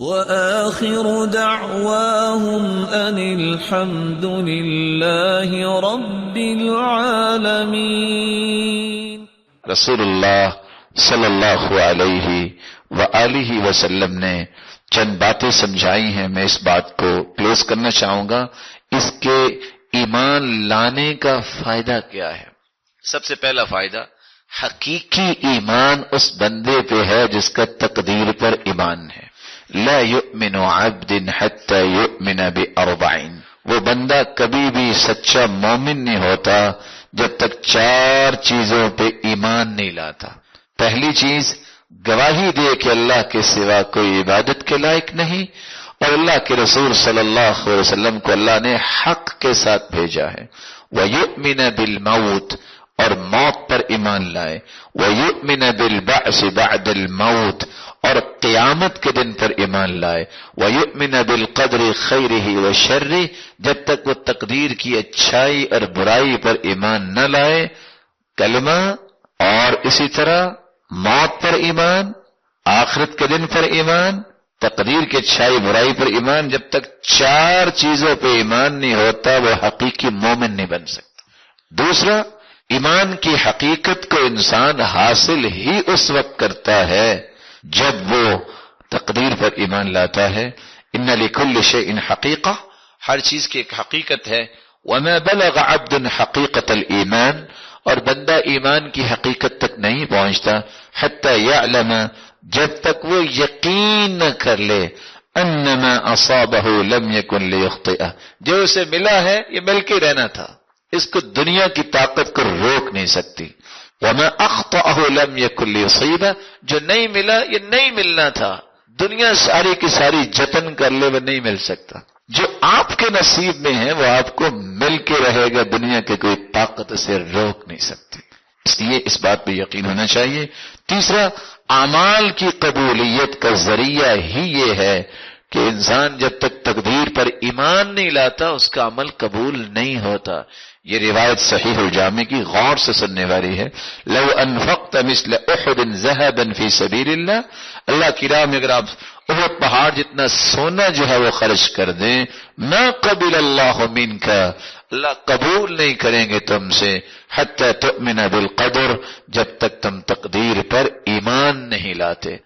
وآخر دعواهم أن الحمد لله رب العالمين۔ رسول اللہ صلی اللہ علیہ وآلہ وسلم نے چند باتیں سمجھائی ہیں، میں اس بات کو کلوز کرنا چاہوں گا۔ اس کے ایمان لانے کا فائدہ کیا ہے؟ سب سے پہلا فائدہ، حقیقی ایمان اس بندے پہ ہے جس کا تقدیر پر ایمان ہے۔ لا یؤمن عبد حتی یؤمن باربع، وہ بندہ کبھی بھی سچا مومن نہیں ہوتا جب تک 4 چیزوں پہ ایمان نہیں لاتا۔ پہلی چیز، گواہی دے کہ اللہ کے سوا کوئی عبادت کے لائق نہیں، اور اللہ کے رسول صلی اللہ علیہ وسلم کو اللہ نے حق کے ساتھ بھیجا ہے۔ وَيُؤْمِنَ بِالْمَوْتِ، اور موت پر ایمان لائے۔ وَيُؤْمِنَ بِالْبَعْثِ بَعْدَ الْمَوْتِ، اور قیامت کے دن پر ایمان لائے۔ وَيُؤْمِنَ بِالْقَدْرِ خَيْرِهِ وَشَرِّهِ، جب تک وہ تقدیر کی اچھائی اور برائی پر ایمان نہ لائے۔ کلمہ اور اسی طرح موت پر ایمان، آخرت کے دن پر ایمان، تقدیر کی اچھائی برائی پر ایمان، جب تک 4 چیزوں پہ ایمان نہیں ہوتا وہ حقیقی مومن نہیں بن سکتا۔ دوسرا، ایمان کی حقیقت کو انسان حاصل ہی اس وقت کرتا ہے جب وہ تقدیر پر ایمان لاتا ہے۔ ان لکل شیء حقیقہ، ہر چیز کی ایک حقیقت ہے۔ وما بلغ عبد حقیقت الایمان، اور بندہ ایمان کی حقیقت تک نہیں پہنچتا حتی یعلم، جب تک وہ یقین نہ کر لے انما اصابہ لم یکن لیخطئہ، جو اسے ملا ہے یہ مل کے رہنا تھا، اس کو دنیا کی طاقت کو روک نہیں سکتی۔ وما اخطأہ لم یکن لیصیبہ، جو نہیں ملا یہ نہیں ملنا تھا، دنیا ساری کی ساری جتن کر لے وہ نہیں مل سکتا۔ جو آپ کے نصیب میں ہے وہ آپ کو مل کے رہے گا، دنیا کے کوئی طاقت اسے روک نہیں سکتی۔ اس لیے اس بات پہ یقین ہونا چاہیے۔ تیسرا، اعمال کی قبولیت کا ذریعہ ہی یہ ہے کہ انسان جب تک تقدیر پر ایمان نہیں لاتا اس کا عمل قبول نہیں ہوتا۔ یہ روایت صحیح الجامع کی غور سے سننے والی ہے۔ لو انفقت مثل احد ذهبا في سبيل الله، اللہ کی راہ میں اگر آپ احد پہاڑ جتنا سونا جو ہے وہ خرچ کر دیں، ما قبل اللہ منک، اللہ قبول نہیں کریں گے تم سے، حتی تؤمن بالقدر، جب تک تم تقدیر پر ایمان نہیں لاتے۔